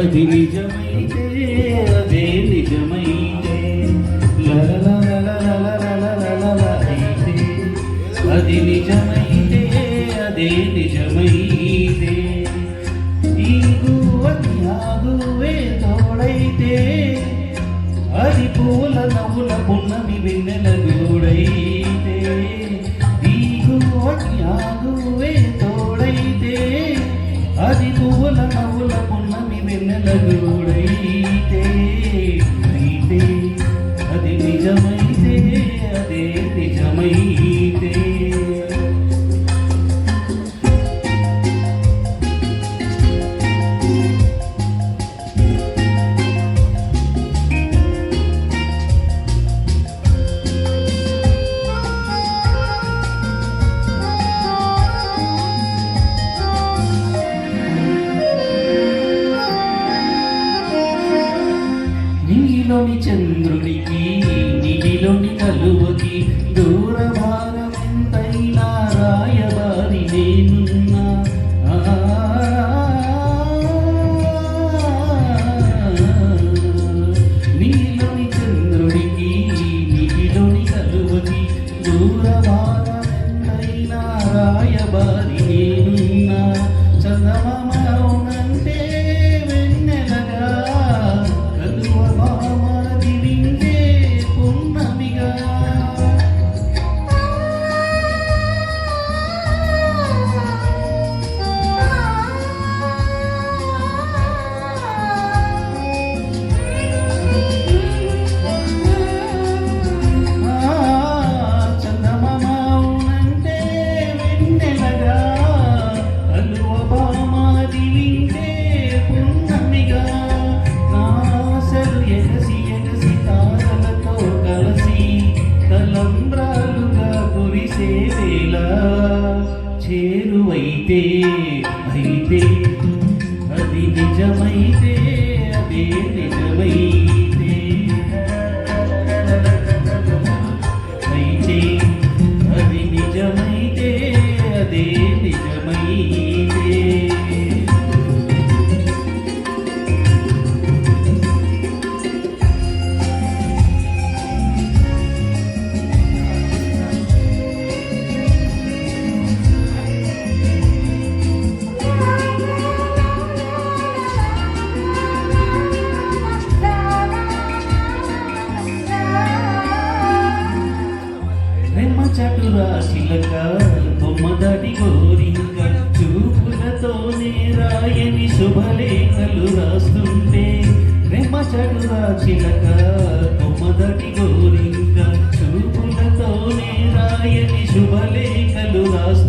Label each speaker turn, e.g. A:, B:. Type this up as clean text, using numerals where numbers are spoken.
A: అది నిజమైతే అదే నిజమైతే అయితే అది నిజమైతే అదే నిజమైతే ఈగువే తోడైతే అది పూల నవ్వుల పున్నమి వెన్నెల గూడైతే ఈగువే తోడైతే అది పూల నవ్వుల పున్నమి వెన్నెల గూడైతే అయితే అది నిజమైతే అదే నిజమైతే నీలోని చంద్రుడికి నిధిలోని కలువకి దూరభారమెంతైనా రాయబారి నేనున్నా నీలోని చంద్రుడికి నిధిలోని కలువకి దూరభారమెంతైనా రాయబారి నేనున్నా చందమామ అవునంటే వెన్నెలగా చేరువైతే అయితే అది నిజమైతే అదే నిజమైతే అయితే అది నిజమైతే అదే నిజమైతే చటురా చిలక బొమ్మదాటి గోరింక చూపులతోనే రాయని శుభలేఖలు రాస్తుంటే ప్రేమ చటురా చిలక బొమ్మదాటి గోరింక చూపులతోనే రాయని శుభలేఖలు రాస్తుంటే